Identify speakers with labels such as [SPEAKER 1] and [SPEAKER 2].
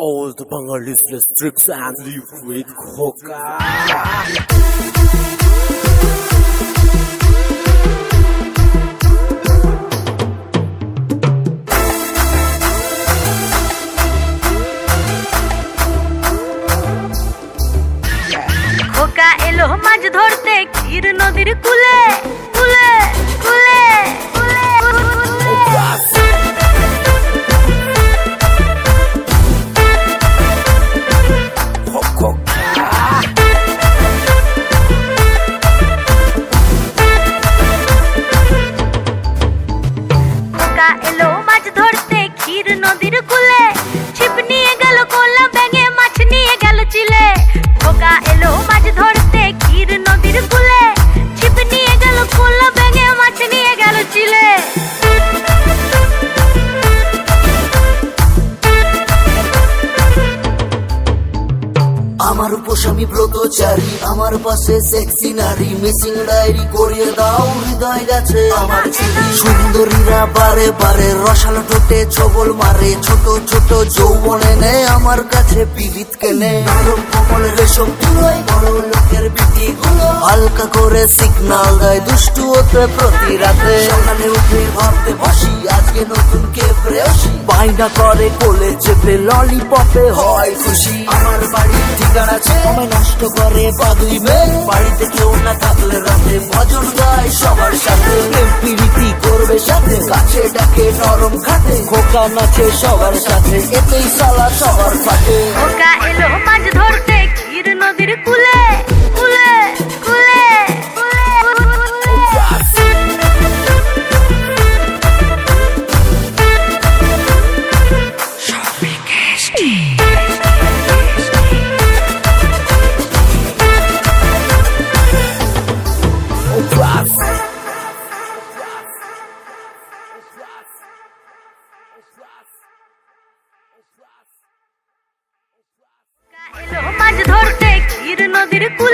[SPEAKER 1] all the Bengalis trips and live with Hoka.
[SPEAKER 2] খোকা এলো মাছ ধরতে ক্ষীর নদীর কূলে কূলে কূলে খোকা এলো মাছ ধরতে ক্ষীর নদীর কূলে ছিপ নিয়ে গেল কোলা ব্যাঙে মাছ নিয়ে গেল চিলে খোকা এলো মাছ ধরতে ক্ষীর নদীর কূলে ছিপ নিয়ে গেল কোলা ব্যাঙে মাছ নিয়ে গেল চিলে
[SPEAKER 3] আমার উপস্বামী ব্রতচারী আমার পাশে সেক্সি নারী মিসিং ডায়েরি করিয়ে দাও হৃদয় গেছে আমার ছবি সুন্দরীরা বারে বারে রসালো ঠোঁটে ছবল মারে ছোট ছোট যৌবনে নেয় আমার কাছে পীড়িত কেনে নরম কোমল রেশম তুলোয় বড় লোকের বিটি গুলো হালকা করে সিগনাল দেয় দুষ্টু হতে প্রতি রাতে সকালে উঠে ভাবতে বসি আজকে নতুন কে প্রেয়সী বাইনা করে কোলে চেপে ললিপপে হয় খুশি আমার বাড়ি ঠিকানা আছে আমায় নষ্ট করে বাদুই মেয়ে বাড়িতে কেউ না থাকলে রাতে ভজন গায় সবার সাথে প্রীতি করবে সাথে কাছে ডাকে নরম খাটে খোকা নাচে সবার সাথে এতেই সালা সবার ফাটে
[SPEAKER 2] খোকা এলো মাছ ধরতে ক্ষীর নদীর কূলে কূলে কূলে মাছ ধরতে ক্ষীর নদীর কূলে